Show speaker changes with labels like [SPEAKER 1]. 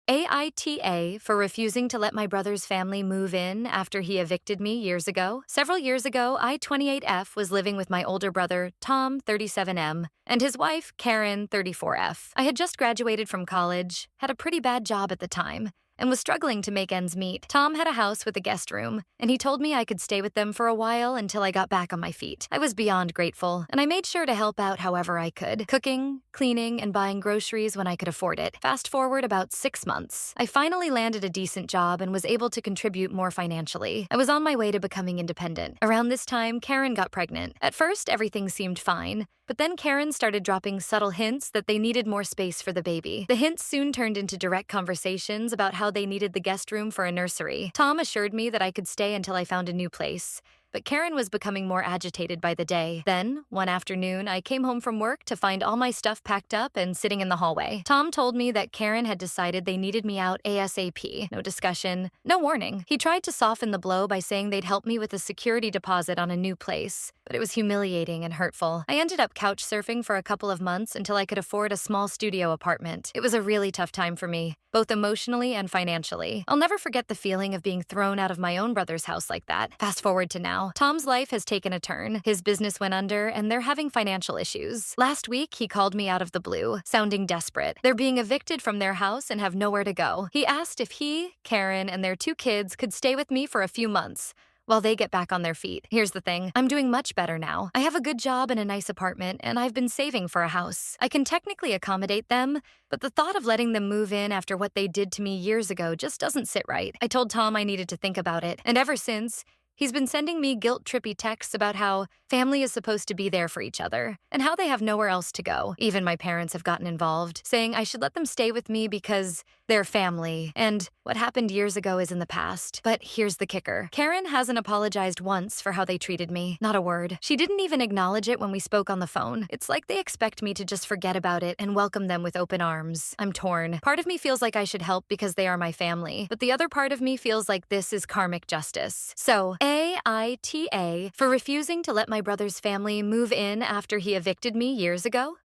[SPEAKER 1] Aita for refusing to let my brother's family move in after he evicted me years ago. Several years ago, I, 28F, was living with my older brother, Tom, 37M, and his wife, Karen, 34F. I had just graduated from college, had a pretty bad job at the time, and was struggling to make ends meet. Tom had a house with a guest room, and he told me I could stay with them for a while until I got back on my feet. I was beyond grateful, and I made sure to help out however I could, cooking, cleaning, and buying groceries when I could afford it. Fast forward about 6 months. I finally landed a decent job and was able to contribute more financially. I was on my way to becoming independent. Around this time, Karen got pregnant. At first, everything seemed fine, but then Karen started dropping subtle hints that they needed more space for the baby. The hints soon turned into direct conversations about how they needed the guest room for a nursery. Tom assured me that I could stay until I found a new place, but Karen was becoming more agitated by the day. Then, one afternoon, I came home from work to find all my stuff packed up and sitting in the hallway. Tom told me that Karen had decided they needed me out ASAP. No discussion, no warning. He tried to soften the blow by saying they'd help me with a security deposit on a new place, but it was humiliating and hurtful. I ended up couch surfing for a couple of months until I could afford a small studio apartment. It was a really tough time for me, both emotionally and financially. I'll never forget the feeling of being thrown out of my own brother's house like that. Fast forward to now. Tom's life has taken a turn. His business went under, and they're having financial issues. Last week, he called me out of the blue, sounding desperate. They're being evicted from their house and have nowhere to go. He asked if he, Karen, and their 2 kids could stay with me for a few months while they get back on their feet. Here's the thing. I'm doing much better now. I have a good job and a nice apartment, and I've been saving for a house. I can technically accommodate them, but the thought of letting them move in after what they did to me years ago just doesn't sit right. I told Tom I needed to think about it, and ever since, he's been sending me guilt-trippy texts about how family is supposed to be there for each other and how they have nowhere else to go. Even my parents have gotten involved, saying I should let them stay with me because they're family and what happened years ago is in the past. But here's the kicker. Karen hasn't apologized once for how they treated me. Not a word. She didn't even acknowledge it when we spoke on the phone. It's like they expect me to just forget about it and welcome them with open arms. I'm torn. Part of me feels like I should help because they are my family, but the other part of me feels like this is karmic justice. So, Aita for refusing to let my brother's family move in after he evicted me years ago?